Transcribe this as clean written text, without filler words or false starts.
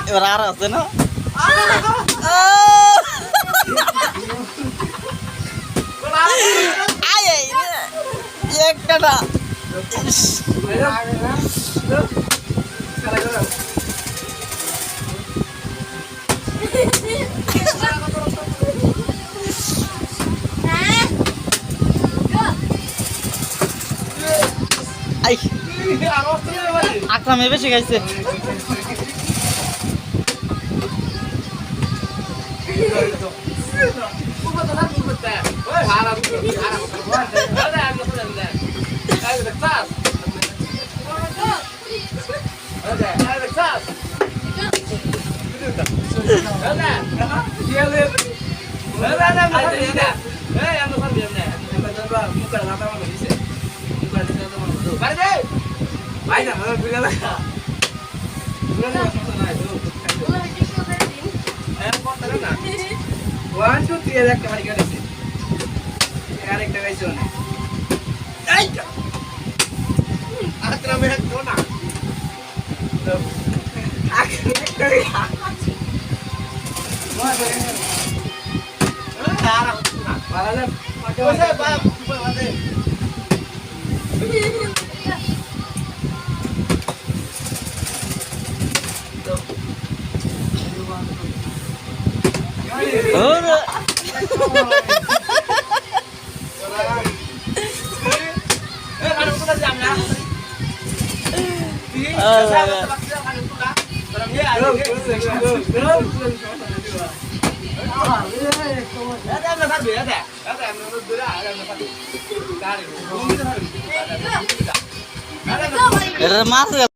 এবার আর আছে না একটা আকরামে বেশি খাইছে One, two, three, ada kemari kali sih. Ada kita guys zona. Ayo. Akram mereka zona. Akram kali. Wah, ada. Malah pakai apa? Pakai. Ora. Ada udah jamnya. Era masa